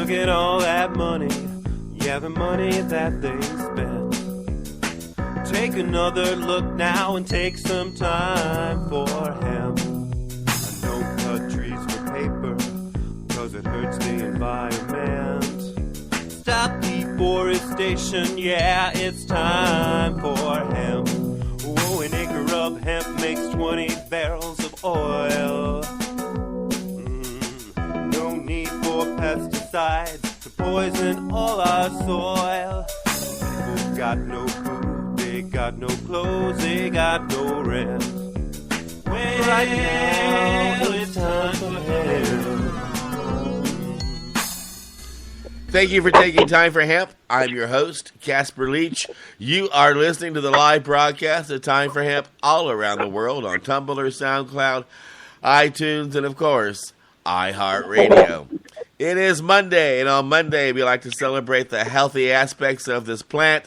look at all that money, yeah, the money that they spent. Take another look now and take some time for hemp. I know cut trees for paper, cause it hurts the environment. Stop deforestation, yeah, it's time for hemp. Oh, an acre of hemp makes 20 barrels of oil. No need for pesticides to poison all our soil. People got no food, they got no clothes, they got no rent. Well, right now it's time for hemp. Thank you for taking time for hemp. I'm your host, Casper Leach. You are listening to the live broadcast of Time for Hemp all around the world on Tumblr, SoundCloud, iTunes, and, of course, iHeartRadio. It is Monday, and on Monday we like to celebrate the healthy aspects of this plant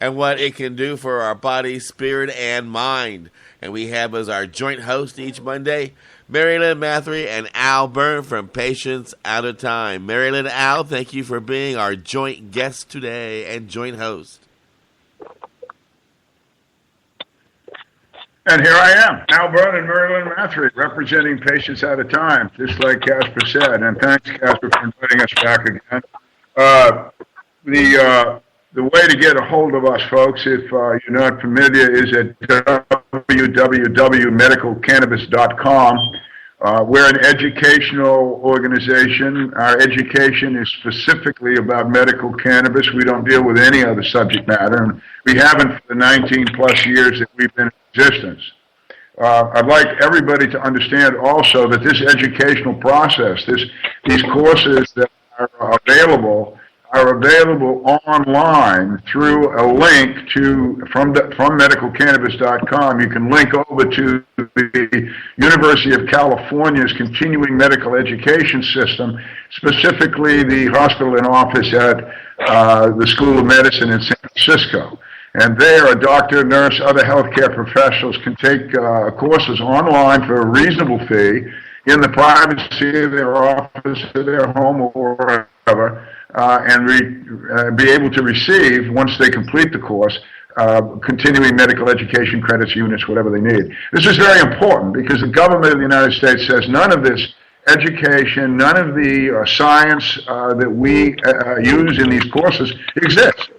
and what it can do for our body, spirit, and mind. And we have as our joint host each Monday, Mary Lynn Mathry and Al Byrne from Patients Out of Time. Mary Lynn, Al, thank you for being our joint guest today and joint host. And here I am, Al Byrne and Mary Lynn Mathry, representing Patients Out of Time, just like Casper said. And thanks, Casper, for inviting us back again. The way to get a hold of us, folks, if you're not familiar, is at www.medicalcannabis.com. We're an educational organization. Our education is specifically about medical cannabis. We don't deal with any other subject matter, and we haven't for the 19-plus years that we've been in existence. I'd like everybody to understand also that this educational process, these courses that are available online through a link from medicalcannabis.com. You can link over to the University of California's continuing medical education system, specifically the hospital and office at the School of Medicine in San Francisco. And there, a doctor, nurse, other healthcare professionals can take courses online for a reasonable fee in the privacy of their office or their home or wherever, and be able to receive, once they complete the course, continuing medical education credits, units, whatever they need. This is very important because the government of the United States says none of this education, none of the science that we use in these courses exists.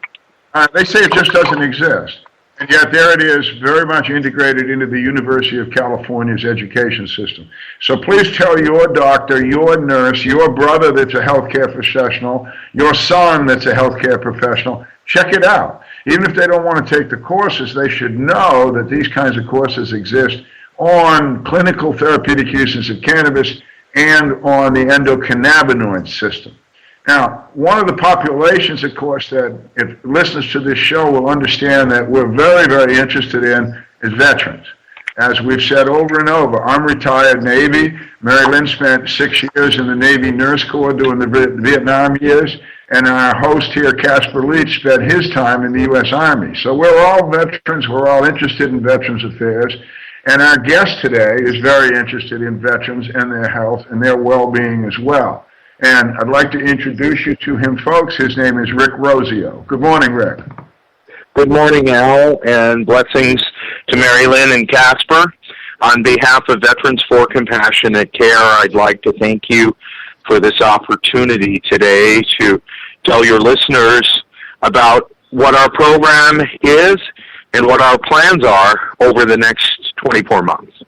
They say it just doesn't exist. And yet there it is, very much integrated into the University of California's education system. So please tell your doctor, your nurse, your brother that's a healthcare professional, your son that's a healthcare professional, check it out. Even if they don't want to take the courses, they should know that these kinds of courses exist on clinical therapeutic uses of cannabis and on the endocannabinoid system. Now, one of the populations, of course, that if listeners to this show will understand that we're very, very interested in is veterans. As we've said over and over, I'm retired Navy. Mary Lynn spent 6 years in the Navy Nurse Corps during the Vietnam years, and our host here, Casper Leach, spent his time in the U.S. Army. So we're all veterans. We're all interested in veterans affairs. And our guest today is very interested in veterans and their health and their well-being as well. And I'd like to introduce you to him, folks. His name is Rick Rosio. Good morning, Rick. Good morning, Al, and blessings to Mary Lynn and Casper. On behalf of Veterans for Compassionate Care, I'd like to thank you for this opportunity today to tell your listeners about what our program is and what our plans are over the next 24 months.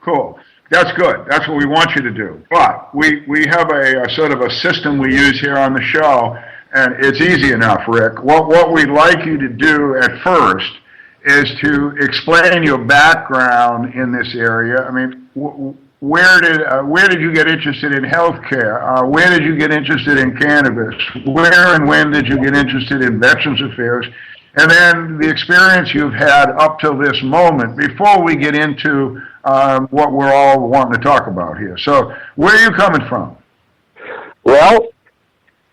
Cool. That's good. That's what we want you to do. But we have a sort of a system we use here on the show, and it's easy enough, Rick. What we'd like you to do at first is to explain your background in this area. I mean, where did you get interested in healthcare? Where did you get interested in cannabis? Where and when did you get interested in Veterans Affairs? And then the experience you've had up till this moment before we get into what we're all wanting to talk about here. So where are you coming from? Well,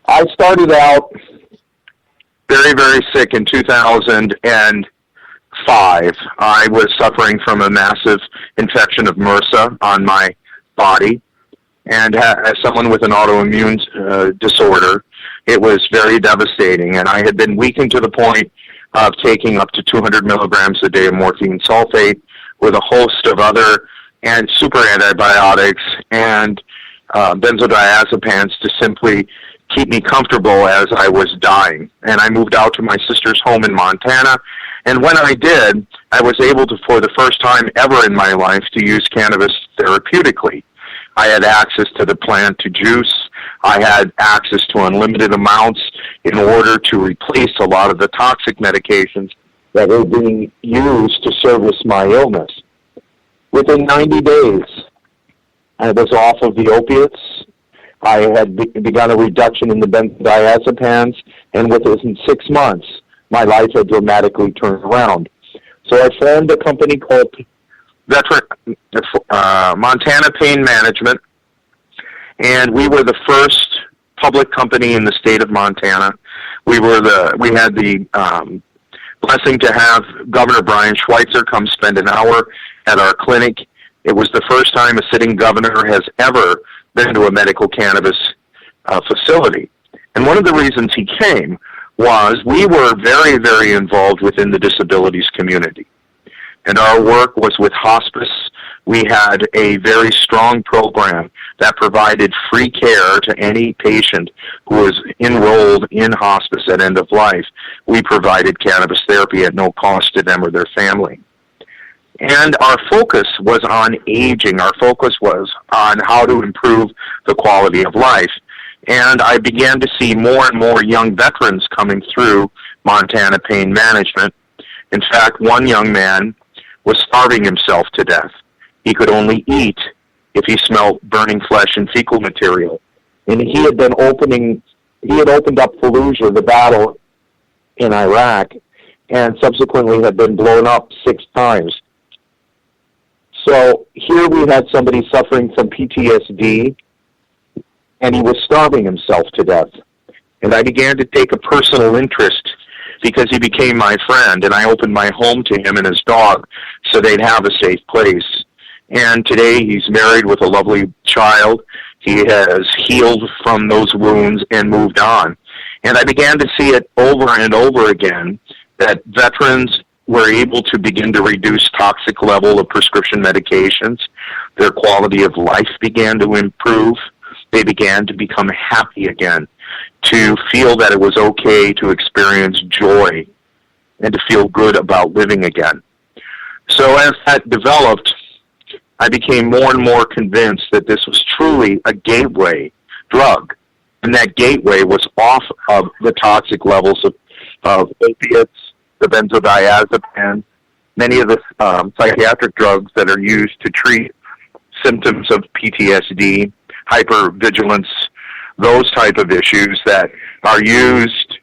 I started out very, very sick in 2005. I was suffering from a massive infection of MRSA on my body, And as someone with an autoimmune disorder, it was very devastating. And I had been weakened to the point of taking up to 200 milligrams a day of morphine sulfate with a host of other and super antibiotics and benzodiazepines to simply keep me comfortable as I was dying. And I moved out to my sister's home in Montana. And when I did, I was able to, for the first time ever in my life, to use cannabis therapeutically. I had access to the plant to juice. I had access to unlimited amounts in order to replace a lot of the toxic medications that were being used to service my illness. Within 90 days, I was off of the opiates. I had begun a reduction in the benzodiazepines, and within 6 months, my life had dramatically turned around. So I formed a company called Montana Pain Management, and we were the first public company in the state of Montana. We had the blessing to have Governor Brian Schweitzer come spend an hour at our clinic. It was the first time a sitting governor has ever been to a medical cannabis facility. And one of the reasons he came was we were very, very involved within the disabilities community. And our work was with hospice. We had a very strong program that provided free care to any patient who was enrolled in hospice at end of life. We provided cannabis therapy at no cost to them or their family. And our focus was on aging. Our focus was on how to improve the quality of life. And I began to see more and more young veterans coming through Montana Pain Management. In fact, one young man was starving himself to death. He could only eat if he smelled burning flesh and fecal material. And he had opened up Fallujah, the battle in Iraq, and subsequently had been blown up 6 times. So here we had somebody suffering from PTSD, and he was starving himself to death. And I began to take a personal interest because he became my friend, and I opened my home to him and his dog so they'd have a safe place. And today he's married with a lovely child. He has healed from those wounds and moved on. And I began to see it over and over again that veterans were able to begin to reduce toxic level of prescription medications. Their quality of life began to improve. They began to become happy again, to feel that it was okay to experience joy and to feel good about living again. So as that developed, I became more and more convinced that this was truly a gateway drug, and that gateway was off of the toxic levels of opiates, the benzodiazepines, many of the psychiatric drugs that are used to treat symptoms of PTSD, hypervigilance, those type of issues that are used,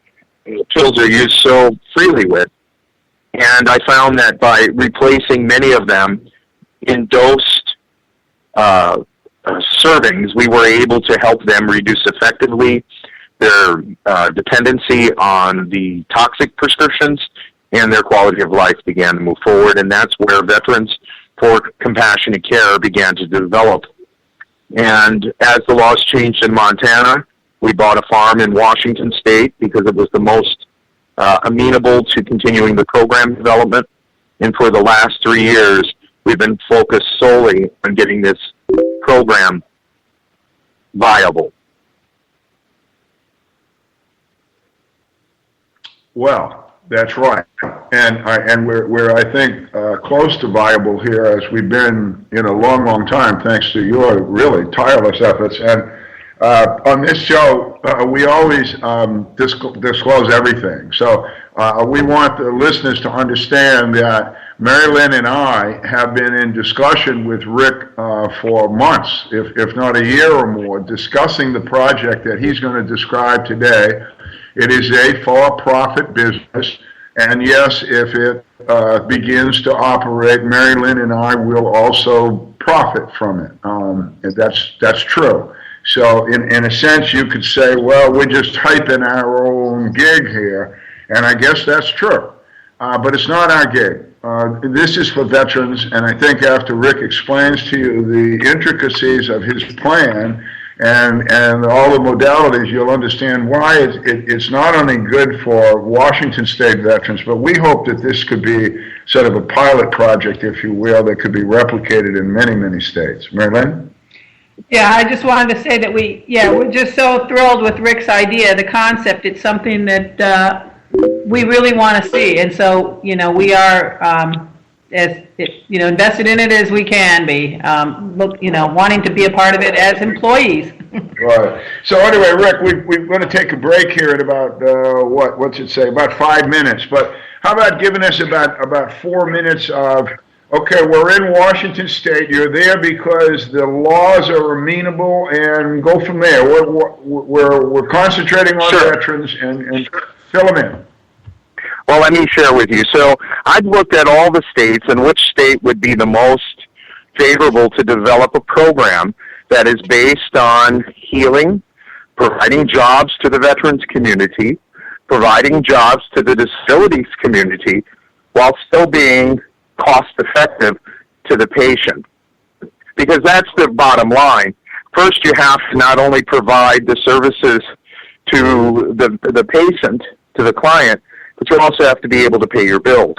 pills are used so freely with. And I found that by replacing many of them in dosed servings, we were able to help them reduce effectively their dependency on the toxic prescriptions, and their quality of life began to move forward. And that's where Veterans for Compassionate Care began to develop. And as the laws changed in Montana, we bought a farm in Washington State because it was the most amenable to continuing the program development. And for the last 3 years, we've been focused solely on getting this program viable. Well, that's right, and we're I think close to viable here, as we've been in a long time, thanks to your really tireless efforts. And on this show, we always disclose everything. So we want the listeners to understand that Mary Lynn and I have been in discussion with Rick for months, if not a year or more, discussing the project that he's going to describe today. It is a for-profit business, and yes, if it begins to operate, Mary Lynn and I will also profit from it. That's true. So in a sense, you could say, well, we're just hyping our own gig here, and I guess that's true. But it's not our gig. this is for veterans, and I think after Rick explains to you the intricacies of his plan and all the modalities, you'll understand why it's not only good for Washington State veterans, but we hope that this could be sort of a pilot project, if you will, that could be replicated in many, many states. Mary Lynn? Yeah, I just wanted to say that we're just so thrilled with Rick's idea, the concept. It's something that we really want to see, and so we are invested in it as we can be. Wanting to be a part of it as employees. Right. So anyway, Rick, we're going to take a break here at about what's it say? About 5 minutes. But how about giving us about 4 minutes of, okay, we're in Washington State. You're there because the laws are amenable, and go from there. We're concentrating on veterans and fill them in. Well, let me share with you. So I've looked at all the states and which state would be the most favorable to develop a program that is based on healing, providing jobs to the veterans community, providing jobs to the disabilities community, while still being cost-effective to the patient. Because that's the bottom line. First, you have to not only provide the services to the patient, to the client, but you also have to be able to pay your bills.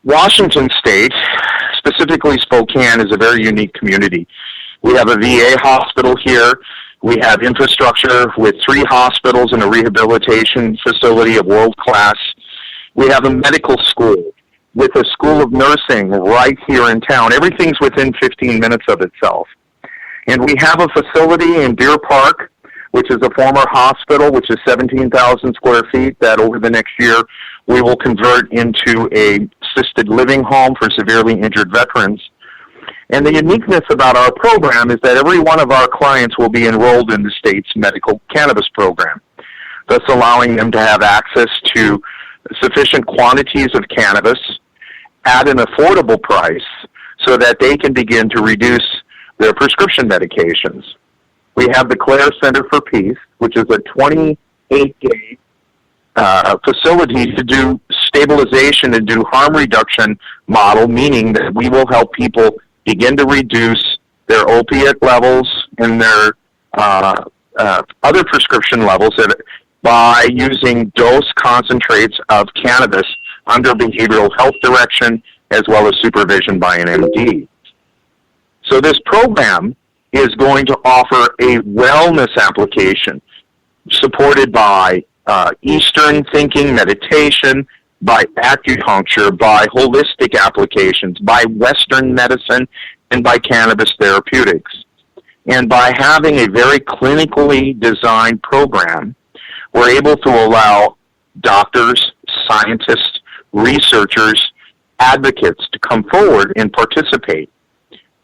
Washington State, specifically Spokane, is a very unique community. We have a VA hospital here. We have infrastructure with 3 hospitals and a rehabilitation facility of world class. We have a medical school with a school of nursing right here in town. Everything's within 15 minutes of itself. And we have a facility in Deer Park, which is a former hospital, which is 17,000 square feet, that over the next year we will convert into a assisted living home for severely injured veterans. And the uniqueness about our program is that every one of our clients will be enrolled in the state's medical cannabis program, thus allowing them to have access to sufficient quantities of cannabis at an affordable price so that they can begin to reduce their prescription medications. We have the Clare Center for Peace, which is a 28-day facility to do stabilization and do harm reduction model, meaning that we will help people begin to reduce their opiate levels and their other prescription levels by using dose concentrates of cannabis under behavioral health direction as well as supervision by an MD. So this program is going to offer a wellness application supported by Eastern thinking, meditation, by acupuncture, by holistic applications, by Western medicine, and by cannabis therapeutics. And by having a very clinically designed program, we're able to allow doctors, scientists, researchers, advocates to come forward and participate.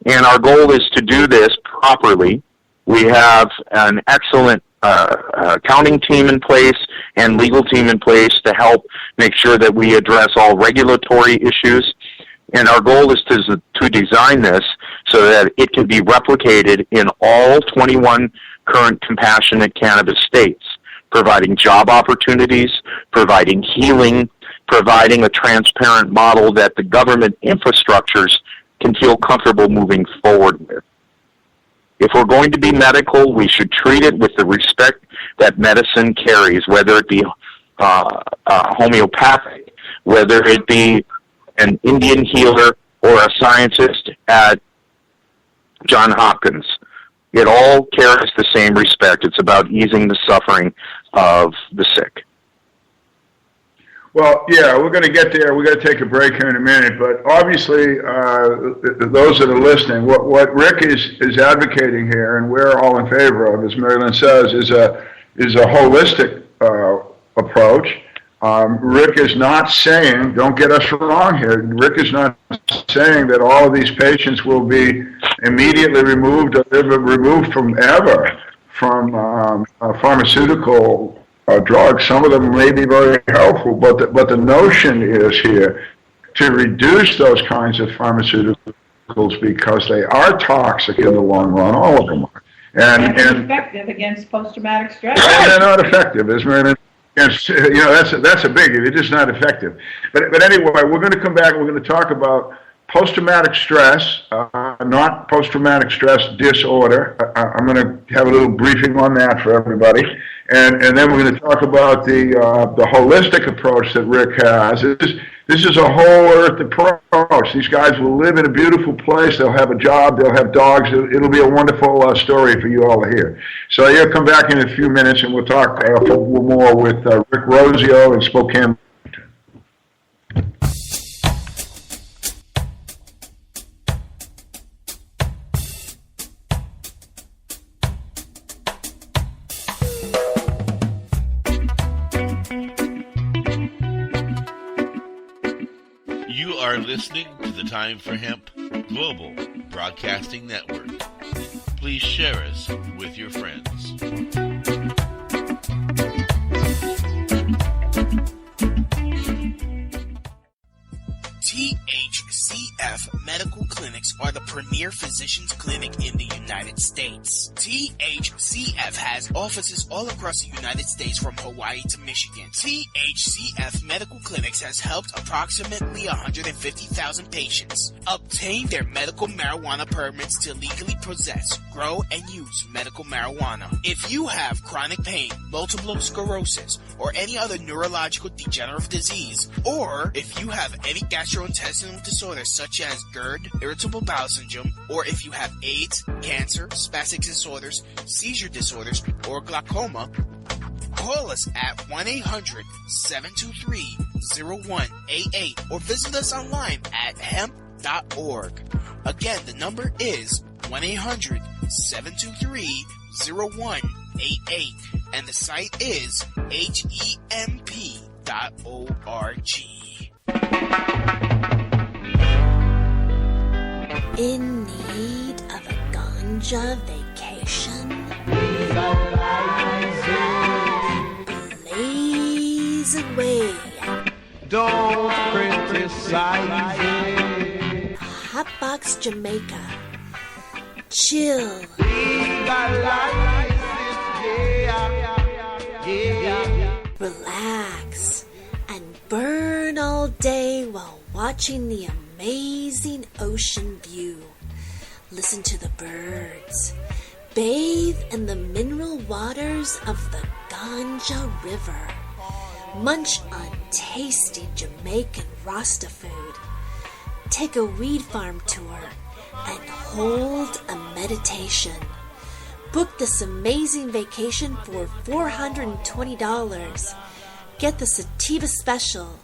And our goal is to do this properly. We have an excellent accounting team in place and legal team in place to help make sure that we address all regulatory issues. And our goal is to design this so that it can be replicated in all 21 current compassionate cannabis states, providing job opportunities, providing healing, providing a transparent model that the government infrastructures can feel comfortable moving forward with. If we're going to be medical, we should treat it with the respect that medicine carries, whether it be homeopathic, whether it be an Indian healer or a scientist at Johns Hopkins. It all carries the same respect. It's about easing the suffering of the sick. Well, yeah, we're going to get there. We're going to take a break here in a minute. But obviously, those that are listening, what Rick is advocating here, and we're all in favor of, as Mary Lynn says, is a holistic approach. Rick is not saying, don't get us wrong here, Rick is not saying that all of these patients will be immediately removed or removed from pharmaceutical drugs. Some of them may be very helpful, but the notion is here to reduce those kinds of pharmaceuticals because they are toxic in the long run, all of them are. And effective against post-traumatic stress. And they're not effective, as Mary Lynn against, that's a biggie. They're just not effective. But anyway, we're going to come back and we're going to talk about post-traumatic stress, not post-traumatic stress disorder. I'm going to have a little briefing on that for everybody. And then we're going to talk about the holistic approach that Rick has. This is a whole earth approach. These guys will live in a beautiful place. They'll have a job. They'll have dogs. It'll be a wonderful story for you all to hear. So you'll come back in a few minutes and we'll talk more with Rick Rosio in Spokane. You are listening to the Time for Hemp Global Broadcasting Network. Please share us with your friends. THCF Medical Clinics are the premier physicians clinic in the United States. THCF has offices all across the United States from Hawaii to Michigan. THCF Medical Clinics has helped approximately 150,000 patients obtain their medical marijuana permits to legally possess, grow, and use medical marijuana. If you have chronic pain, multiple sclerosis, or any other neurological degenerative disease, or if you have any gastrointestinal disorders such as GERD, irritable bowel syndrome, or if you have AIDS, cancer, spastic disorders, seizure disorders, or glaucoma, call us at 1-800-723-0188 or visit us online at hemp.org. Again, the number is 1-800-723-0188 and the site is hemp.org. In need of a ganja vacation? Blaze away. Don't criticize it. Hotbox Jamaica. Chill. Relax and burn all day while watching the amazing ocean view. Listen to the birds. Bathe in the mineral waters of the Ganja River. Munch on tasty Jamaican Rasta food. Take a weed farm tour and hold a meditation. Book this amazing vacation for $420. Get the Sativa Special.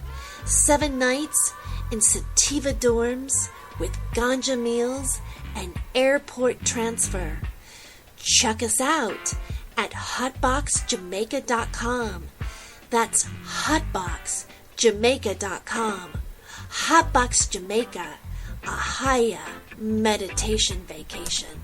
7 nights in Sativa dorms with ganja meals and airport transfer. Check us out at hotboxjamaica.com. That's hotboxjamaica.com. Hotbox Jamaica, a higher meditation vacation.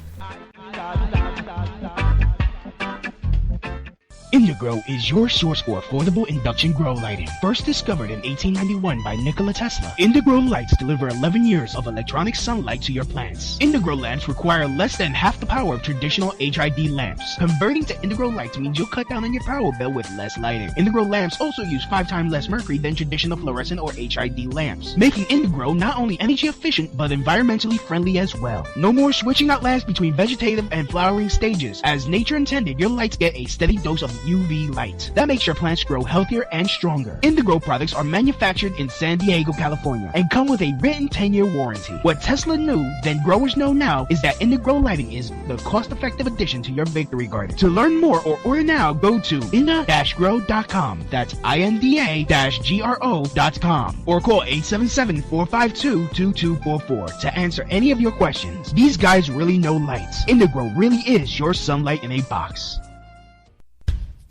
Indigrow is your source for affordable induction grow lighting. First discovered in 1891 by Nikola Tesla, Indigrow lights deliver 11 years of electronic sunlight to your plants. Indigrow lamps require less than half the power of traditional HID lamps. Converting to Indigrow lights means you'll cut down on your power bill with less lighting. Indigrow lamps also use 5 times less mercury than traditional fluorescent or HID lamps, making Indigrow not only energy efficient but environmentally friendly as well. No more switching out lamps between vegetative and flowering stages. As nature intended, your lights get a steady dose of UV light. That makes your plants grow healthier and stronger. Indigrow products are manufactured in San Diego, California, and come with a written 10-year warranty. What Tesla knew, then growers know now, is that Indigrow lighting is the cost-effective addition to your victory garden. To learn more or order now, go to inda-grow.com. That's INDA-GRO.com. Or call 877-452-2244 to answer any of your questions. These guys really know lights. Indigrow really is your sunlight in a box.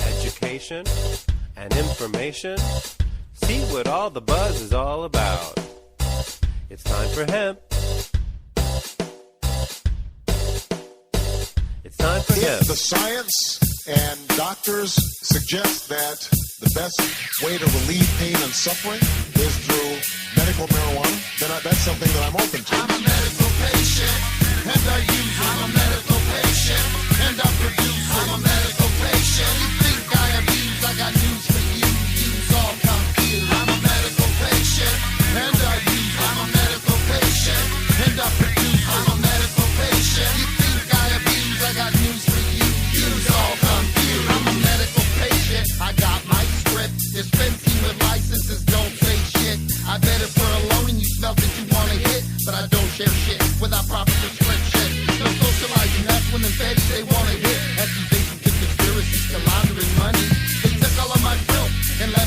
Education and information. See what all the buzz is all about. It's time for hemp. It's time for hemp. If the science and doctors suggest that the best way to relieve pain and suffering is through medical marijuana, then that's something that I'm open to. I'm a medical patient, and I use it. I'm a medical patient, and I produce it. I'm a medical patient. You think I abuse? I got news for you.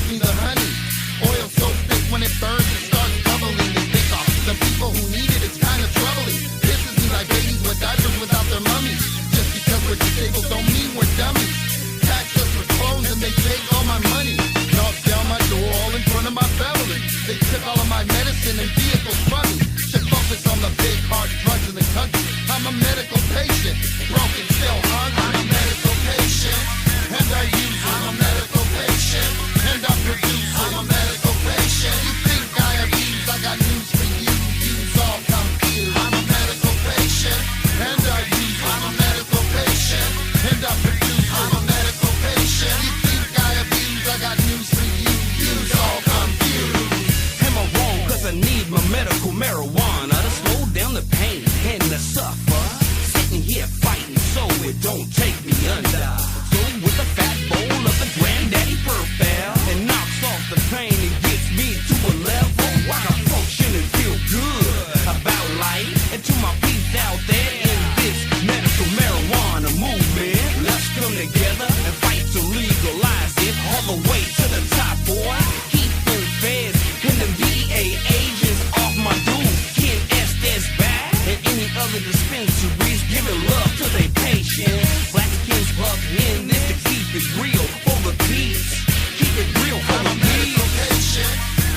me the honey. Oil so thick when it burns it starts bubbling. They pick off the people who need it, it's kind of troubling. Pisses me like babies with diapers without their mummies. Just because we're disabled don't mean we're dummies. Tax us for clothes and they take all my money. Knock down my door all in front of my family. They took all of my medicine and vehicles from me. Should focus on the big hard drugs in the country. I'm a medical patient, broken, still hungry. I'm a medical patient, and I use it. I'm a medical patient, and I produce it. I'm a medical patient. You think I abuse? I got news for you. Use all confused. I'm a medical patient, and I use it. I'm a medical patient, and I produce it. I'm a medical patient. You think I abuse? I got news for you. Use all confused. Am I wrong? Cause I need my medical marijuana to slow down the pain and the suffer. Sitting here fighting so it don't take me under. So with a fat bowl of the granddaddy purple, it knocks off the pain and gets me to a level where I function and feel good about life. And to my peeps out there in this medical marijuana movement, let's come together and fight to legalize it all the way to the top, boy. Keep them feds and the VA agents off my dude. Ken Estes back and any other dispensaries giving love to their patients. Black skins plug in this to keep it real for the peace. Keep it real for the peace.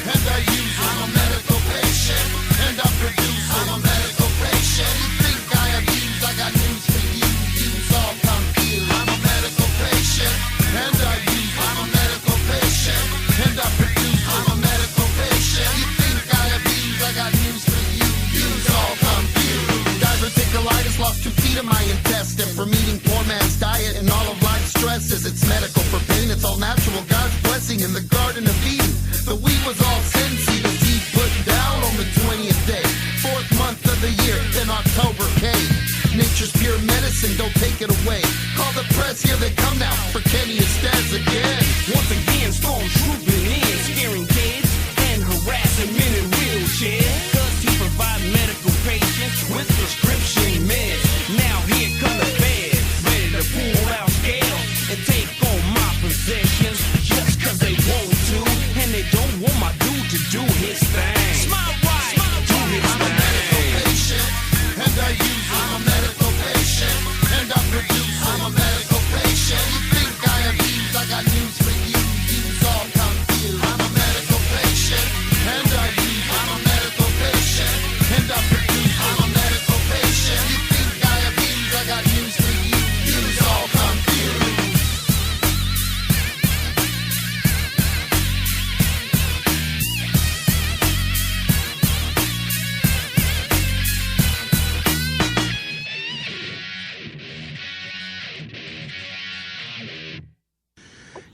And I use it. I'm a medical patient, and I produce it. I'm a medical patient. You think I abuse? I got news for you. Use all confused. I'm a medical patient, and I use it. I'm a medical patient, and I produce it. I'm a medical patient. You think I abuse? I got news for you. Use all confused. Diverticulitis lost 2 feet of my intestine from eating poor man's diet and all of life's stresses. It's medical for pain. It's all natural. God's blessing in the Garden of Eden. The weed was all sin seed. The seed put down on the 20th day. 4th month of the year, then October came. Nature's pure medicine, don't take it away. Call the press, here they come now for Kenny Estes again. Once again, storm trooping in, scaring kids and harassing men in wheelchairs. Cause he provide medical patients with prescription meds. Now here come the feds, ready to pull out scales and take on my possessions just cause they want to. And they don't want my dude to do his thing. Smile right, do his I'm a medical patient, and I use it. I'm a medical patient, and I produce it. I'm a medical patient. You think I abuse? I got news for you. Use all confused. I'm a medical patient, and I use it. I'm a medical patient, and I produce it. I'm a medical patient. You think I abuse? I got news for you. Use all confused.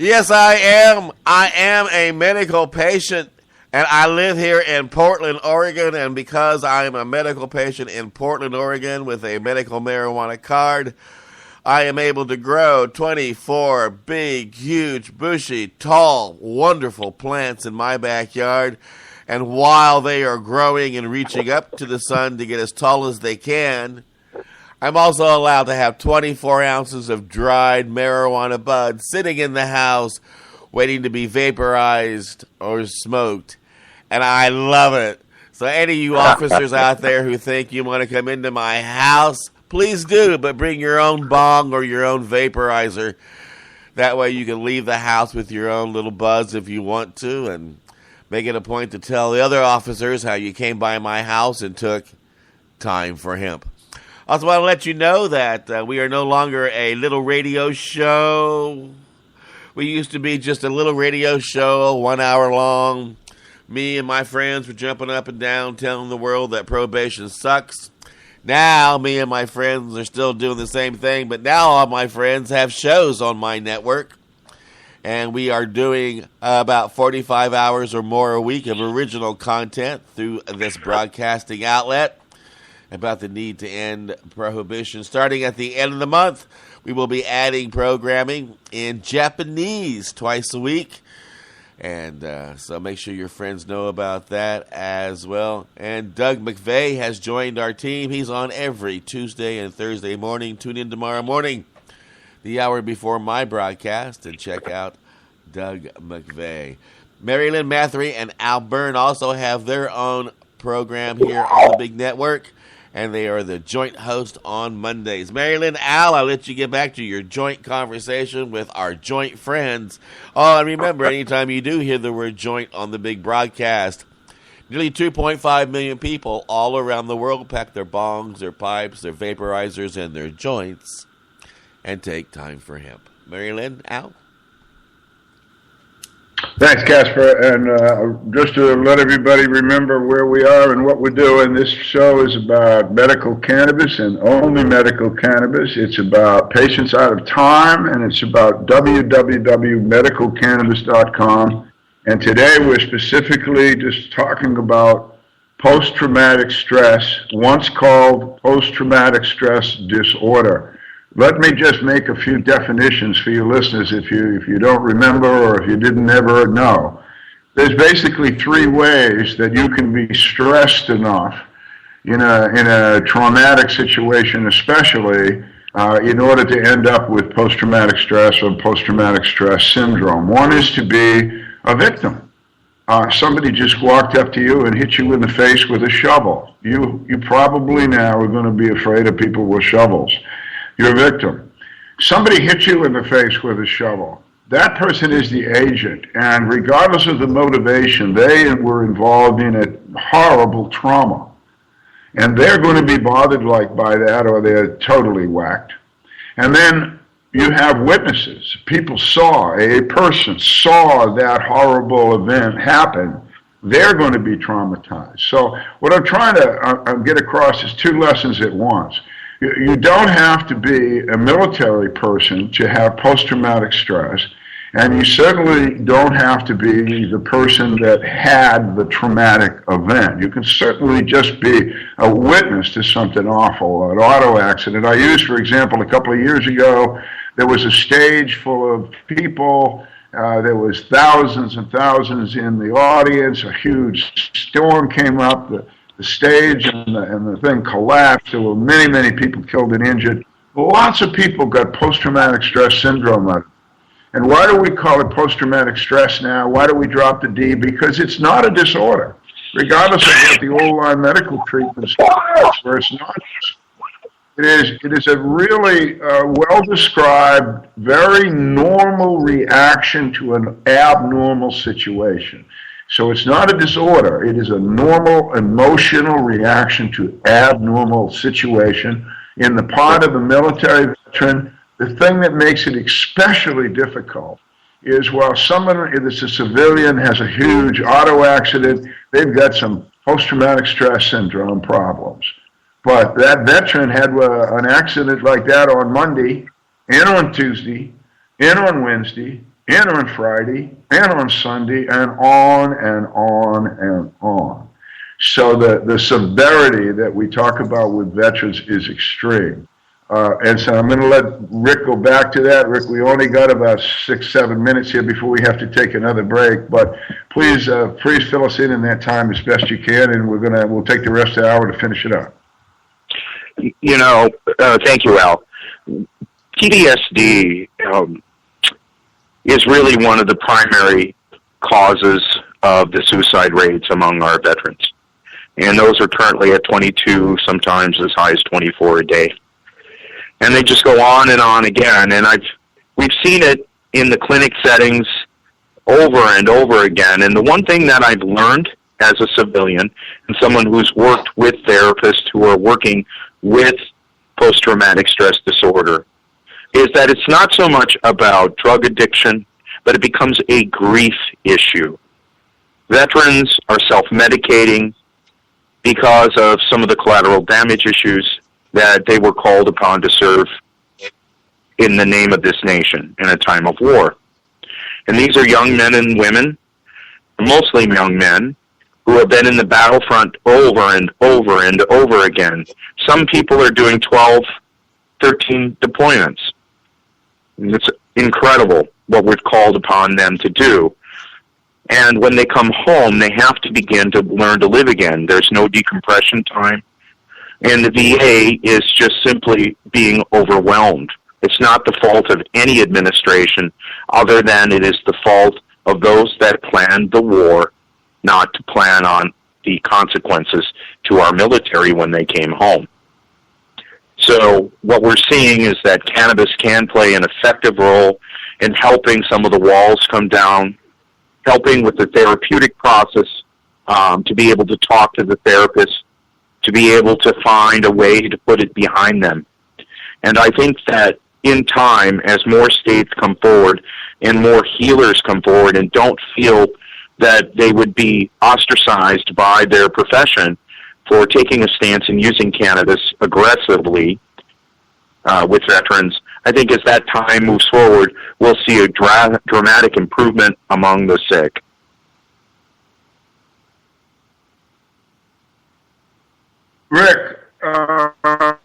Yes, I am. I am a medical patient, and I live here in Portland, Oregon. And because I am a medical patient in Portland, Oregon, with a medical marijuana card, I am able to grow 24 big, huge, bushy, tall, wonderful plants in my backyard. And while they are growing and reaching up to the sun to get as tall as they can, I'm also allowed to have 24 ounces of dried marijuana bud sitting in the house waiting to be vaporized or smoked. And I love it. So any of you officers out there who think you want to come into my house, please do, but bring your own bong or your own vaporizer. That way you can leave the house with your own little buds if you want to, and make it a point to tell the other officers how you came by my house and took time for hemp. Also want to let you know that we are no longer a little radio show. We used to be just a little radio show, 1 hour long. Me and my friends were jumping up and down telling the world that prohibition sucks. Now, me and my friends are still doing the same thing, but now all my friends have shows on my network. And we are doing about 45 hours or more a week of original content through this broadcasting outlet about the need to end prohibition. Starting at the end of the month, we will be adding programming in Japanese twice a week. And so make sure your friends know about that as well. And Doug McVeigh has joined our team. He's on every Tuesday and Thursday morning. Tune in tomorrow morning, the hour before my broadcast, and check out Doug McVeigh. Mary Lynn Mathery and Al Byrne also have their own program here on the big network, and they are the joint host on Mondays. Mary Lynn, Al, I'll let you get back to your joint conversation with our joint friends. Oh, and remember, anytime you do hear the word joint on the big broadcast, nearly 2.5 million people all around the world pack their bongs, their pipes, their vaporizers, and their joints and take time for hemp. Mary Lynn, Al? Thanks, Casper. And just to let everybody remember where we are and what we're doing, this show is about medical cannabis and only medical cannabis. It's about Patients Out of Time, and it's about www.medicalcannabis.com. And today we're specifically just talking about post-traumatic stress, once called post-traumatic stress disorder. Let me just make a few definitions for you listeners if you don't remember or if you didn't ever know. There's basically three ways that you can be stressed enough in a traumatic situation, especially in order to end up with post-traumatic stress or post-traumatic stress syndrome. One is to be a victim. Somebody just walked up to you and hit you in the face with a shovel. You probably now are going to be afraid of people with shovels. You're a victim. Somebody hit you in the face with a shovel. That person is the agent, and regardless of the motivation, they were involved in a horrible trauma. And they're going to be bothered by that, or they're totally whacked. And then you have witnesses. People a person saw that horrible event happen. They're going to be traumatized. So what I'm trying to get across is two lessons at once. You don't have to be a military person to have post-traumatic stress, and you certainly don't have to be the person that had the traumatic event. You can certainly just be a witness to something awful, an auto accident. I used, for example, a couple of years ago, there was a stage full of people. There was thousands and thousands in the audience. A huge storm came up. The stage and the thing collapsed. There were many, many people killed and injured. Lots of people got post-traumatic stress syndrome out of it. And why do we call it post-traumatic stress now? Why do we drop the D? Because it's not a disorder. Regardless of what the old-line medical treatments where it's not. It is a really well-described, very normal reaction to an abnormal situation. So it's not a disorder. It is a normal emotional reaction to abnormal situation. In the part of the military veteran, the thing that makes it especially difficult is while someone that's a civilian has a huge auto accident, they've got some post-traumatic stress syndrome problems. But that veteran had an accident like that on Monday, and on Tuesday, and on Wednesday, and on Friday, and on Sunday, and on and on and on. So the severity that we talk about with veterans is extreme. And so I'm going to let Rick go back to that. Rick, we only got about 6-7 minutes here before we have to take another break. But please fill us in that time as best you can, and we'll take the rest of the hour to finish it up. Thank you, Al. PTSD is really one of the primary causes of the suicide rates among our veterans. And those are currently at 22, sometimes as high as 24 a day. And they just go on and on again. And we've seen it in the clinic settings over and over again. And the one thing that I've learned as a civilian and someone who's worked with therapists who are working with post-traumatic stress disorder is that it's not so much about drug addiction, but it becomes a grief issue. Veterans are self-medicating because of some of the collateral damage issues that they were called upon to serve in the name of this nation in a time of war. And these are young men and women, mostly young men, who have been in the battlefront over and over and over again. Some people are doing 12, 13 deployments. And it's incredible what we're called upon them to do. And when they come home, they have to begin to learn to live again. There's no decompression time. And the VA is just simply being overwhelmed It's not the fault of any administration, other than it is the fault of those that planned the war not to plan on the consequences to our military when they came home. So what we're seeing is that cannabis can play an effective role in helping some of the walls come down, helping with the therapeutic process, to be able to talk to the therapist, to be able to find a way to put it behind them. And I think that in time, as more states come forward and more healers come forward and don't feel that they would be ostracized by their profession for taking a stance and using cannabis aggressively with veterans, I think as that time moves forward, we'll see a dramatic improvement among the sick. Rick, I've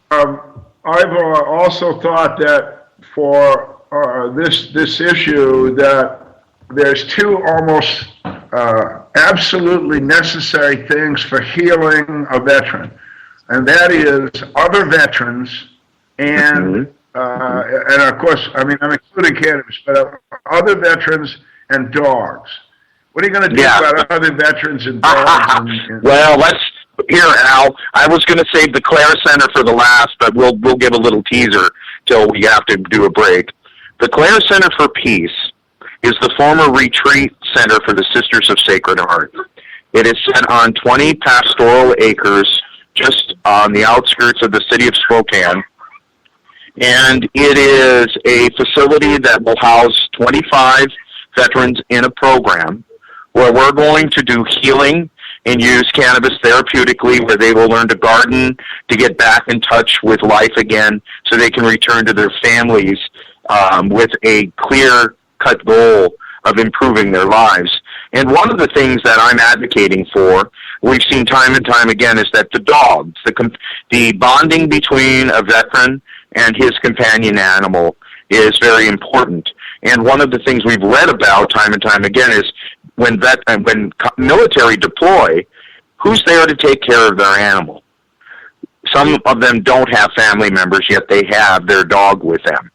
also thought that for this issue that there's two almost absolutely necessary things for healing a veteran, and that is other veterans and of course, I mean, I'm including cannabis, but other veterans and dogs. What are you going to do about other veterans and dogs? Well, here, Al, I was going to save the Clare Center for the last, but we'll give a little teaser till we have to do a break. The Clare Center for Peace is the former retreat center for the Sisters of Sacred Heart. It is set on 20 pastoral acres just on the outskirts of the city of Spokane. And it is a facility that will house 25 veterans in a program where we're going to do healing and use cannabis therapeutically, where they will learn to garden, to get back in touch with life again so they can return to their families with a clear-cut goal of improving their lives. And one of the things that I'm advocating for, we've seen time and time again, is that the dogs, the bonding between a veteran and his companion animal is very important. And one of the things we've read about time and time again is when military deploy, who's there to take care of their animal? Some of them don't have family members, yet they have their dog with them.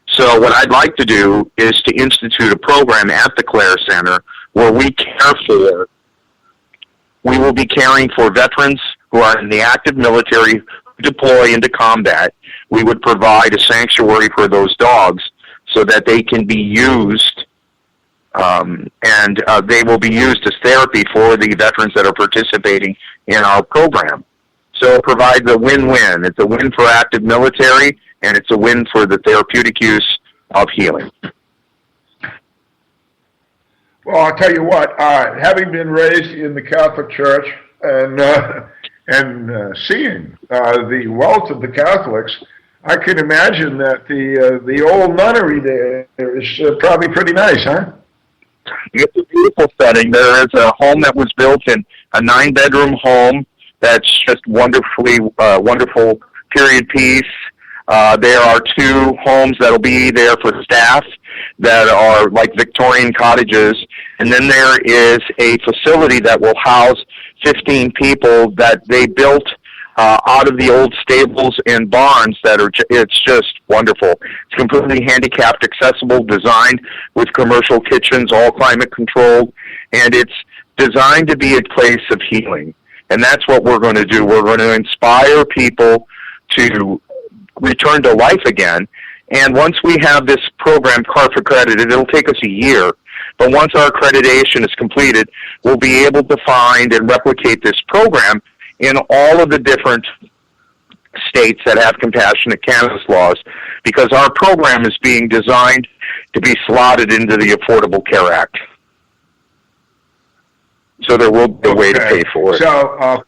So what I'd like to do is to institute a program at the Clare Center where we will be caring for veterans who are in the active military who deploy into combat. We would provide a sanctuary for those dogs so that they can be used, and they will be used as therapy for the veterans that are participating in our program. So it provides a win-win. It's a win for active military, and it's a win for the therapeutic use of healing. Well, I'll tell you what, having been raised in the Catholic Church and seeing the wealth of the Catholics, I can imagine that the old nunnery there is probably pretty nice, huh? It's a beautiful setting. There is a home that was built in a 9-bedroom home that's just wonderful period piece. There are 2 homes that'll be there for staff that are like Victorian cottages. And then there is a facility that will house 15 people that they built out of the old stables and barns it's just wonderful. It's completely handicapped accessible, designed with commercial kitchens, all climate controlled, and it's designed to be a place of healing. And that's what we're going to do. We're going to inspire people to return to life again. And once we have this program CARF accredited, it'll take us a year. But once our accreditation is completed, we'll be able to find and replicate this program in all of the different states that have compassionate cannabis laws, because our program is being designed to be slotted into the Affordable Care Act. So there will be a way to pay for it. So,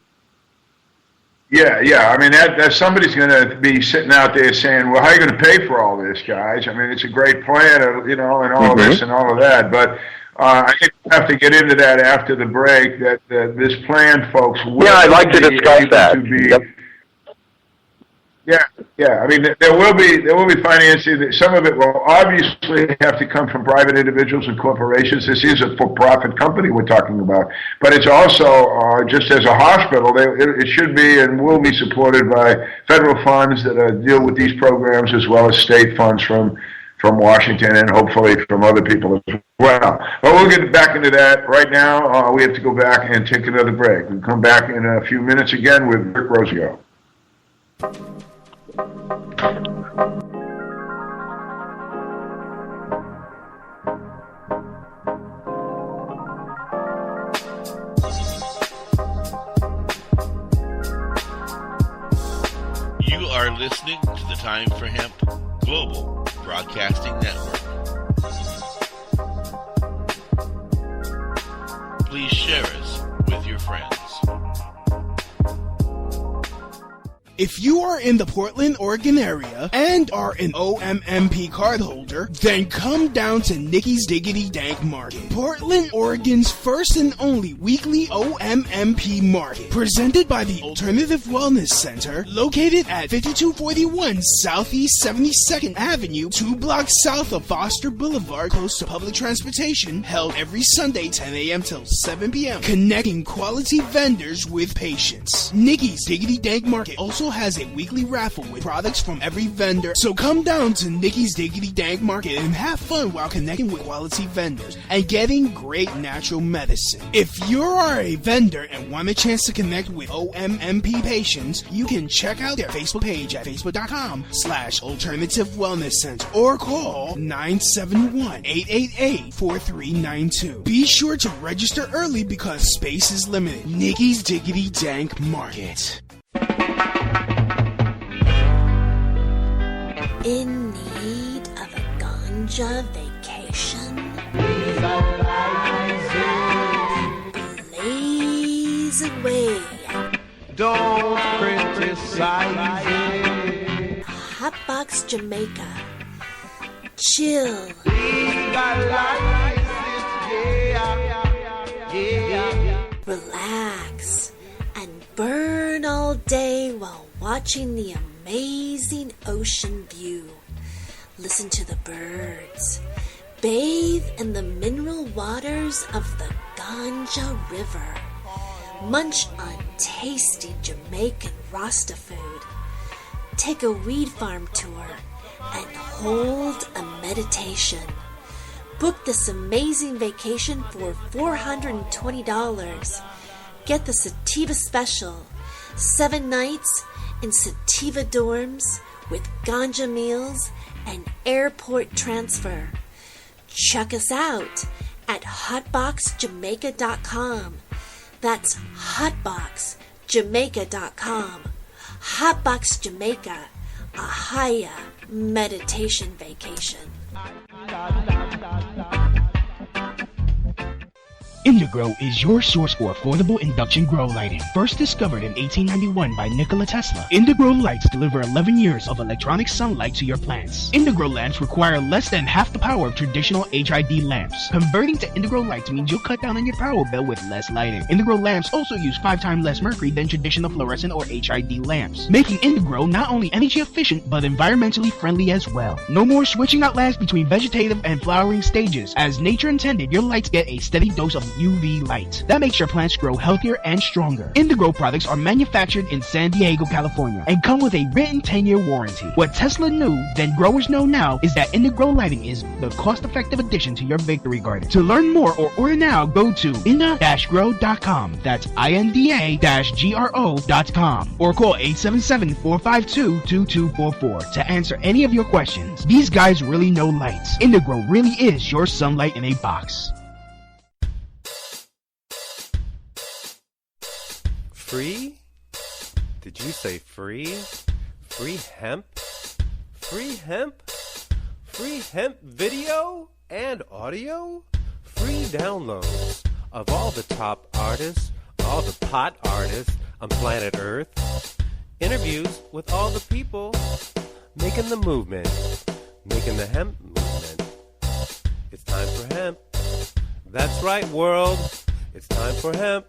yeah. I mean, that somebody's going to be sitting out there saying, well, how are you going to pay for all this, guys? I mean, it's a great plan, and all this and all of that. But I think we have to get into that after the break, that this plan, folks, will I'd like to discuss that. Yeah. I mean, there will be financing. Some of it will obviously have to come from private individuals and corporations. This is a for-profit company we're talking about, but it's also just as a hospital. It should be and will be supported by federal funds that deal with these programs, as well as state funds from Washington and hopefully from other people as well. But we'll get back into that. Right now, we have to go back and take another break. We'll come back in a few minutes again with Rick Rosio. You are listening to the Time for Hemp Global Broadcasting Network. Please share us with your friends. If you are in the Portland, Oregon area and are an OMMP card holder, then come down to Nikki's Diggity Dank Market, Portland, Oregon's first and only weekly OMMP market, presented by the Alternative Wellness Center, located at 5241 Southeast 72nd Avenue, 2 blocks south of Foster Boulevard, close to public transportation, held every Sunday 10 a.m. till 7 p.m., connecting quality vendors with patients. Nikki's Diggity Dank Market also has a weekly raffle with products from every vendor. So come down to Nikki's Diggity Dank Market and have fun while connecting with quality vendors and getting great natural medicine. If you are a vendor and want a chance to connect with OMMP patients, you can check out their Facebook page at facebook.com/Alternative Wellness Center or call 971-888-4392. Be sure to register early because space is limited. Nikki's Diggity Dank Market. In need of a ganja vacation? Blaze away. Don't criticize it. Hotbox Jamaica. Chill. Relax and burn all day while watching the amazing ocean view. Listen to the birds. Bathe in the mineral waters of the Ganja River. Munch on tasty Jamaican Rasta food. Take a weed farm tour and hold a meditation. Book this amazing vacation for $420. Get the Sativa Special. 7 nights in Sativa dorms with ganja meals and airport transfer. Check us out at hotboxjamaica.com. That's hotboxjamaica.com. Hotbox Jamaica, a higher meditation vacation. Indigrow is your source for affordable induction grow lighting. First discovered in 1891 by Nikola Tesla, Indigrow lights deliver 11 years of electronic sunlight to your plants. Indigrow lamps require less than half the power of traditional HID lamps. Converting to Indigrow lights means you'll cut down on your power bill with less lighting. Indigrow lamps also use 5 times less mercury than traditional fluorescent or HID lamps, making Indigrow not only energy efficient but environmentally friendly as well. No more switching out lamps between vegetative and flowering stages. As nature intended, your lights get a steady dose of UV light. That makes your plants grow healthier and stronger. Indigrow products are manufactured in San Diego, California, and come with a written 10-year warranty. What Tesla knew, then growers know now, is that Indigrow lighting is the cost-effective addition to your victory garden. To learn more or order now, go to inda-grow.com. That's INDA-GRO.com, or call 877-452-2244 to answer any of your questions. These guys really know lights. Indigrow really is your sunlight in a box. Free? Did you say free? Free hemp? Free hemp? Free hemp video and audio? Free downloads of all the top artists, all the pot artists on planet Earth. Interviews with all the people making the movement, making the hemp movement. It's time for hemp. That's right, world. It's time for hemp.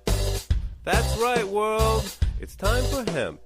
That's right, world. It's time for hemp.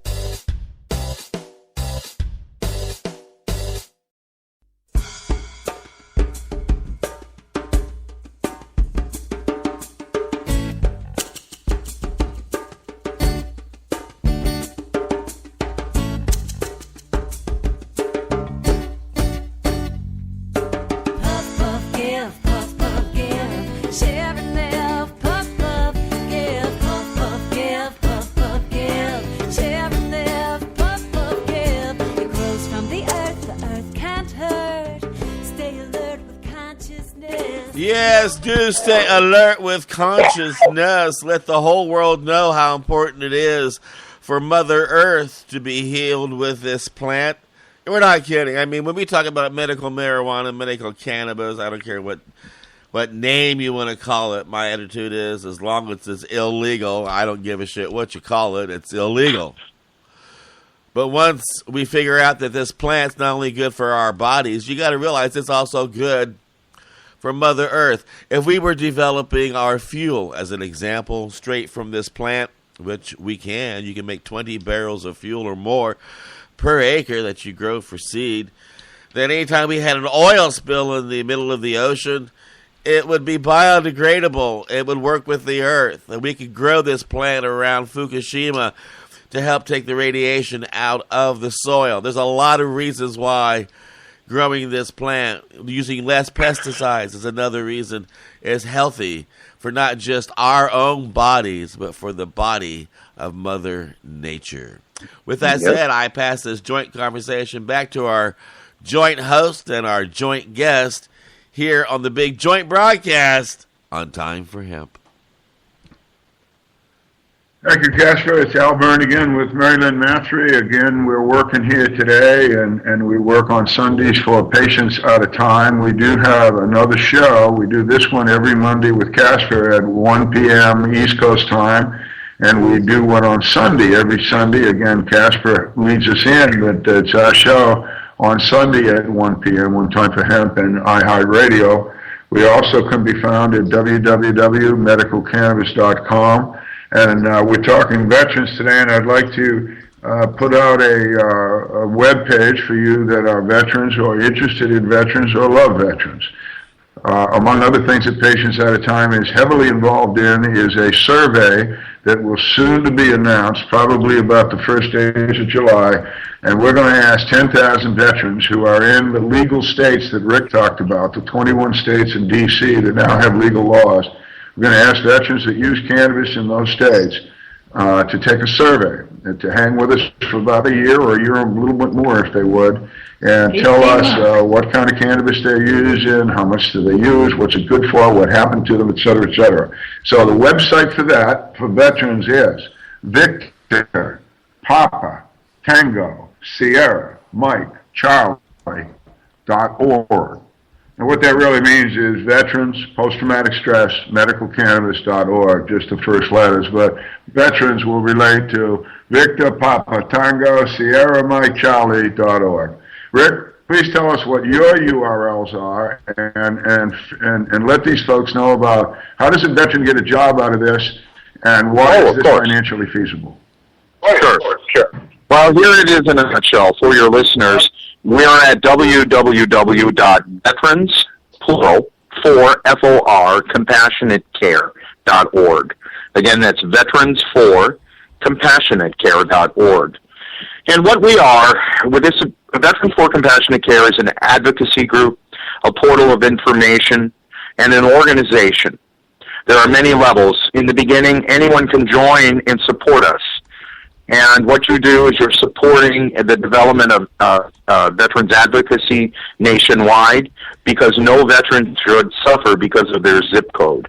Yes, do stay alert with consciousness. Let the whole world know how important it is for Mother Earth to be healed with this plant. And we're not kidding. I mean, when we talk about medical marijuana, medical cannabis, I don't care what name you want to call it. My attitude is, as long as it's illegal, I don't give a shit what you call it. It's illegal. But once we figure out that this plant's not only good for our bodies, you got to realize it's also good for Mother Earth. If we were developing our fuel, as an example, straight from this plant, which we can, you can make 20 barrels of fuel or more per acre that you grow for seed, then anytime we had an oil spill in the middle of the ocean, it would be biodegradable. It would work with the earth. And we could grow this plant around Fukushima to help take the radiation out of the soil. There's a lot of reasons why growing this plant, using less pesticides is another reason, is healthy for not just our own bodies, but for the body of Mother Nature. With that said, I pass this joint conversation back to our joint host and our joint guest here on the Big Joint Broadcast on Time for Hemp. Thank you, Casper. It's Al Byrne again with Mary Lynn Mathry. Again, we're working here today, and we work on Sundays for patients at a time. We do have another show. We do this one every Monday with Casper at 1 p.m. East Coast time, and we do one on Sunday, every Sunday. Again, Casper leads us in, but it's our show on Sunday at 1 p.m. on Time for Hemp and iHeartRadio. We also can be found at www.medicalcannabis.com. And we're talking veterans today, and I'd like to put out a web page for you that are veterans or are interested in veterans or love veterans. Among other things that Patients at a Time is heavily involved in is a survey that will soon to be announced, probably about the first days of July, and we're going to ask 10,000 veterans who are in the legal states that Rick talked about, the 21 states in D.C. that now have legal laws. We're going to ask veterans that use cannabis in those states to take a survey, and to hang with us for about a year or a year, a little bit more if they would, and tell us what kind of cannabis they're using, how much do they use, what's it good for, what happened to them, et cetera, et cetera. So the website for that, for veterans, is Victor, Papa, Tango, Sierra, Mike, Charlie.org. And what that really means is veterans, post-traumatic stress, medicalcannabis.org, just the first letters. But veterans will relate to Victor, Papa, Tango, Sierra, Mike, Charlie.org. Rick, please tell us what your URLs are and let these folks know about how does a veteran get a job out of this and why is this financially feasible? Sure. Well, here it is in a nutshell for your listeners. We are at www.veterans, plural, for FOR, compassionatecare.org. Again, that's veterans for compassionatecare.org. And what we are, with this, Veterans for Compassionate Care is an advocacy group, a portal of information, and an organization. There are many levels. In the beginning, anyone can join and support us. And what you do is you're supporting the development of veterans advocacy nationwide, because no veteran should suffer because of their zip code.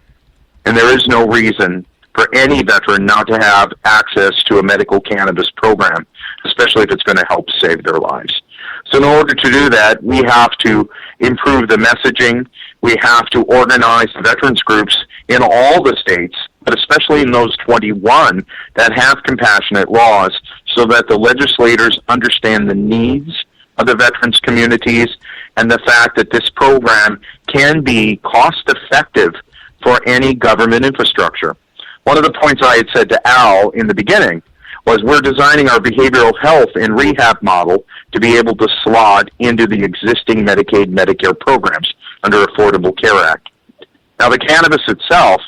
And there is no reason for any veteran not to have access to a medical cannabis program, especially if it's going to help save their lives. So in order to do that, we have to improve the messaging. We have to organize veterans groups in all the states, but especially in those 21 that have compassionate laws, so that the legislators understand the needs of the veterans communities and the fact that this program can be cost-effective for any government infrastructure. One of the points I had said to Al in the beginning was we're designing our behavioral health and rehab model to be able to slot into the existing Medicaid, Medicare programs under Affordable Care Act. Now, the cannabis itself,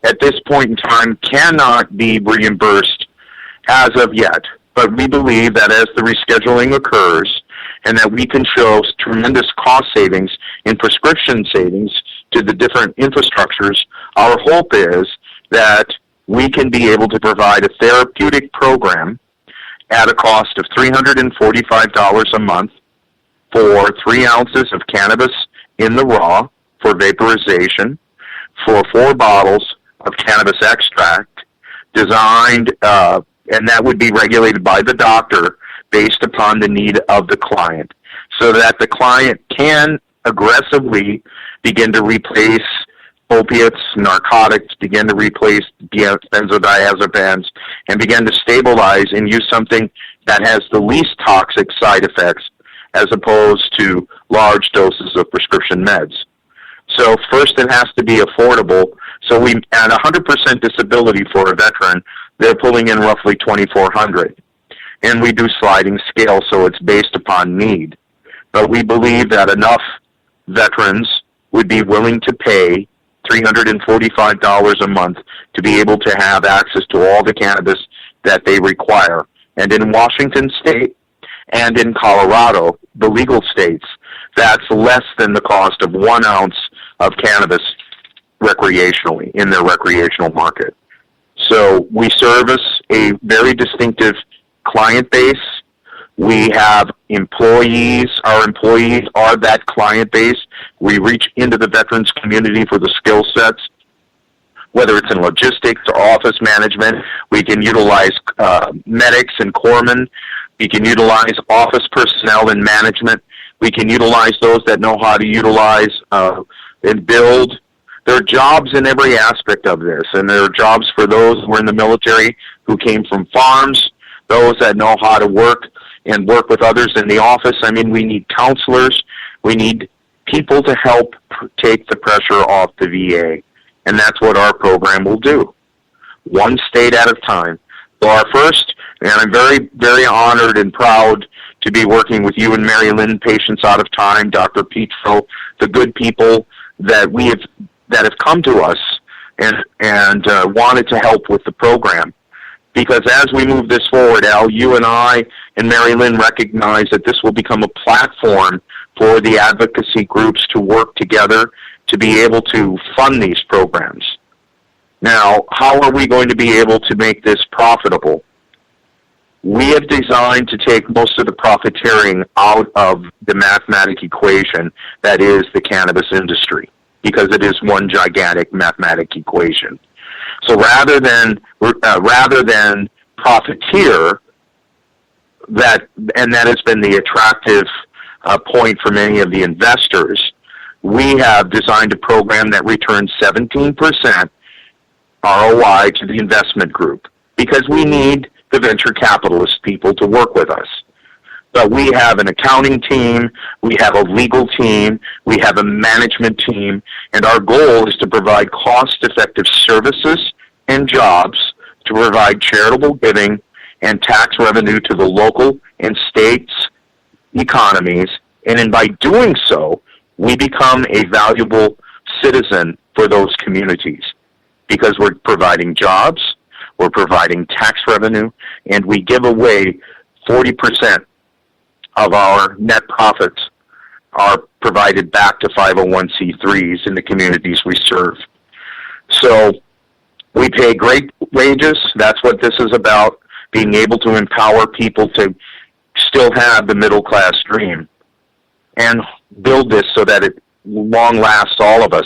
at this point in time, cannot be reimbursed as of yet, but we believe that as the rescheduling occurs and that we can show tremendous cost savings in prescription savings to the different infrastructures, our hope is that we can be able to provide a therapeutic program at a cost of $345 a month for 3 ounces of cannabis in the raw for vaporization for 4 bottles of cannabis extract designed, and that would be regulated by the doctor based upon the need of the client, so that the client can aggressively begin to replace opiates, narcotics, begin to replace benzodiazepines, and begin to stabilize and use something that has the least toxic side effects as opposed to large doses of prescription meds. So first it has to be affordable. So we, at 100% disability for a veteran, they're pulling in roughly $2,400. And we do sliding scale, so it's based upon need. But we believe that enough veterans would be willing to pay $345 a month to be able to have access to all the cannabis that they require. And in Washington State and in Colorado, the legal states, that's less than the cost of 1 ounce of cannabis recreationally in their recreational market. So we service a very distinctive client base. We have employees. Our employees are that client base. We reach into the veterans community for the skill sets, whether it's in logistics or office management. We can utilize medics and corpsmen. We can utilize office personnel in management. We can utilize those that know how to utilize and build. There are jobs in every aspect of this, and there are jobs for those who are in the military who came from farms, those that know how to work and work with others in the office. I mean, we need counselors. We need people to help take the pressure off the VA, and that's what our program will do, one state at a time. So our first, and I'm very, very honored and proud to be working with you and Mary Lynn, Patients Out of Time, Dr. Petro, the good people that have come to us and wanted to help with the program. Because as we move this forward, Al, you and I and Mary Lynn recognize that this will become a platform for the advocacy groups to work together to be able to fund these programs. Now, how are we going to be able to make this profitable? We have designed to take most of the profiteering out of the mathematic equation that is the cannabis industry, because it is one gigantic mathematic equation. So rather than profiteer, that has been the attractive point for many of the investors, we have designed a program that returns 17% ROI to the investment group, because we need the venture capitalist people to work with us. But we have an accounting team, we have a legal team, we have a management team, and our goal is to provide cost-effective services and jobs to provide charitable giving and tax revenue to the local and states' economies. And by doing so, we become a valuable citizen for those communities, because we're providing jobs, we're providing tax revenue, and we give away 40% of our net profits are provided back to 501c3s in the communities we serve. So we pay great wages. That's what this is about, being able to empower people to still have the middle class dream and build this so that it long lasts all of us,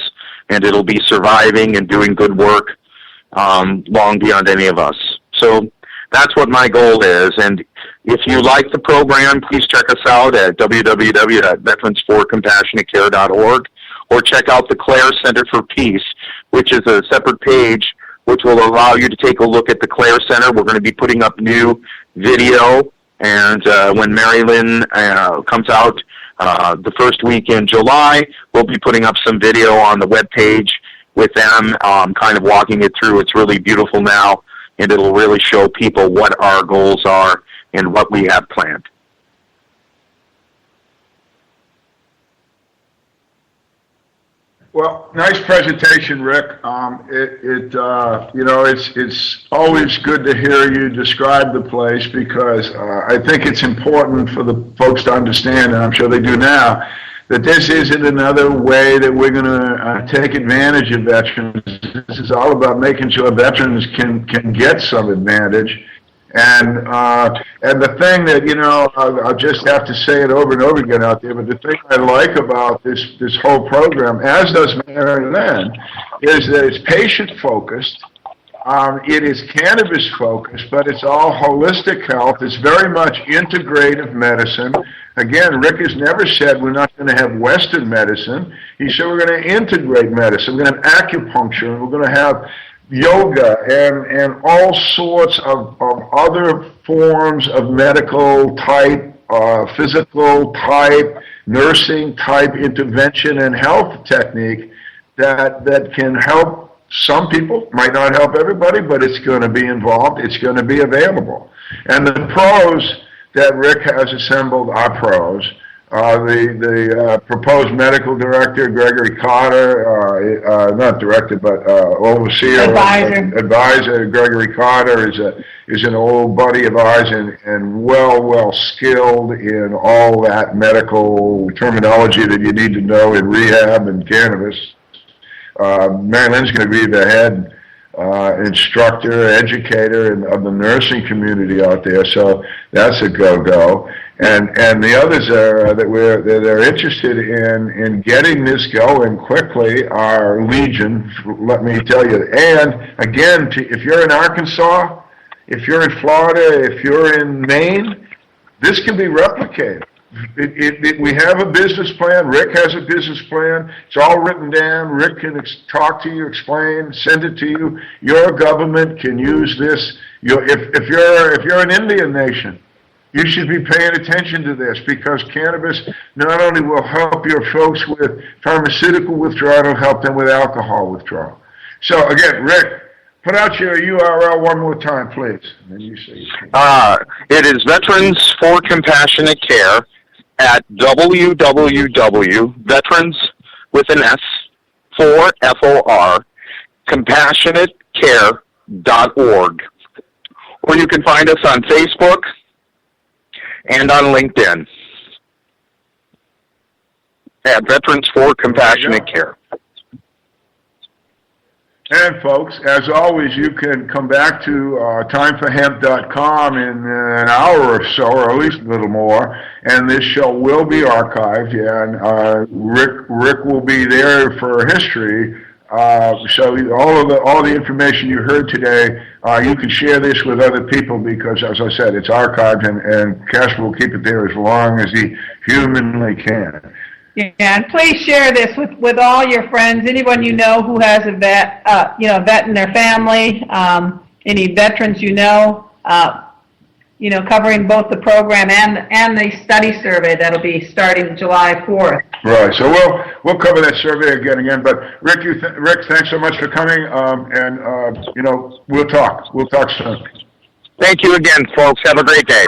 and it'll be surviving and doing good work long beyond any of us. So that's what my goal is. And if you like the program, please check us out at www.veteransforcompassionatecare.org, or check out the Clare Center for Peace, which is a separate page which will allow you to take a look at the Clare Center. We're going to be putting up new video, and when Mary Lynn comes out the first week in July, we'll be putting up some video on the webpage with them, kind of walking it through. It's really beautiful now, and it'll really show people what our goals are and what we have planned. Well, nice presentation, Rick. It's always good to hear you describe the place, because I think it's important for the folks to understand, and I'm sure they do now, that this isn't another way that we're going to take advantage of veterans. This is all about making sure veterans can get some advantage. And the thing that, I'll just have to say it over and over again out there, but the thing I like about this whole program, as does Mary Lynn, is that it's patient-focused. It is cannabis-focused, but it's all holistic health. It's very much integrative medicine. Again, Rick has never said we're not going to have Western medicine. He said we're going to integrate medicine. We're going to have acupuncture, and we're going to have yoga and all sorts of other forms of medical type, physical type, nursing type intervention and health technique that can help some people. Might not help everybody, but it's going to be involved. It's going to be available. And the pros that Rick has assembled are pros. The proposed medical director, Gregory Carter, not director, but overseer, advisor, Gregory Carter is an old buddy of ours and well skilled in all that medical terminology that you need to know in rehab and cannabis. Mary Lynn's going to be the head instructor, educator of the nursing community out there, so that's a go-go. And the others that they're interested in getting this going quickly are legion, let me tell you. And again, if you're in Arkansas, if you're in Florida, if you're in Maine, this can be replicated. We have a business plan. Rick has a business plan. It's all written down. Rick can talk to you, explain, send it to you. Your government can use this. If you're an Indian nation, you should be paying attention to this, because cannabis not only will help your folks with pharmaceutical withdrawal, it'll help them with alcohol withdrawal. So again, Rick, put out your URL one more time, please. And then you say it is Veterans for Compassionate Care at www.veterans with an S for FOR compassionatecare.org, or you can find us on Facebook and on LinkedIn at Veterans for Compassionate Care. And folks, as always, you can come back to timeforhemp.com in an hour or so, or at least a little more, and this show will be archived. Yeah, and Rick will be there for history. So all the information you heard today, you can share this with other people, because, as I said, it's archived, and Casper will keep it there as long as he humanly can. Yeah, and please share this with all your friends, anyone you know who has a vet, vet in their family, any veterans covering both the program and the study survey that'll be starting July 4th. Right. So we'll cover that survey again. But Rick, thanks so much for coming. We'll talk. We'll talk soon. Thank you again, folks. Have a great day.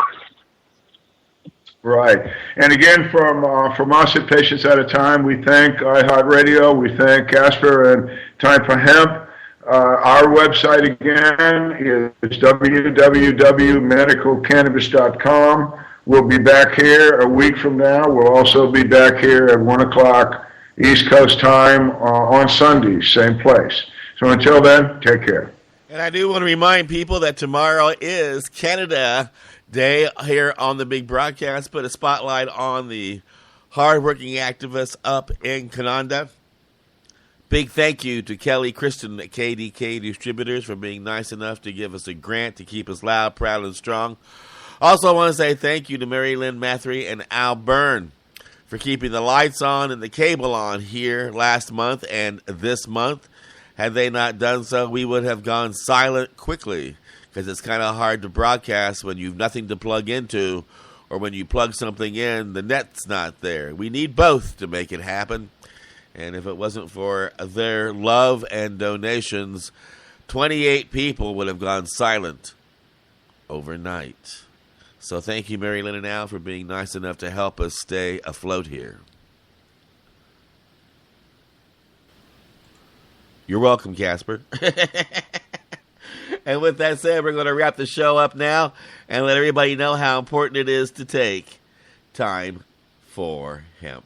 Right. And again, from us at Patients at a Time, we thank iHeartRadio, we thank Casper and Time for Hemp. Our website, again, is www.medicalcannabis.com. We'll be back here a week from now. We'll also be back here at 1 o'clock East Coast time on Sundays, same place. So until then, take care. And I do want to remind people that tomorrow is Canada Day here on the big broadcast. Put a spotlight on the hardworking activists up in Canada. Big thank you to Kelly Kristen at KDK Distributors for being nice enough to give us a grant to keep us loud, proud, and strong. Also, I want to say thank you to Mary Lynn Mathery and Al Byrne for keeping the lights on and the cable on here last month and this month. Had they not done so, we would have gone silent quickly, because it's kind of hard to broadcast when you've nothing to plug into, or when you plug something in, the net's not there. We need both to make it happen. And if it wasn't for their love and donations, 28 people would have gone silent overnight. So thank you, Mary Lynn and Al, for being nice enough to help us stay afloat here. You're welcome, Casper. And with that said, we're going to wrap the show up now and let everybody know how important it is to take time for hemp.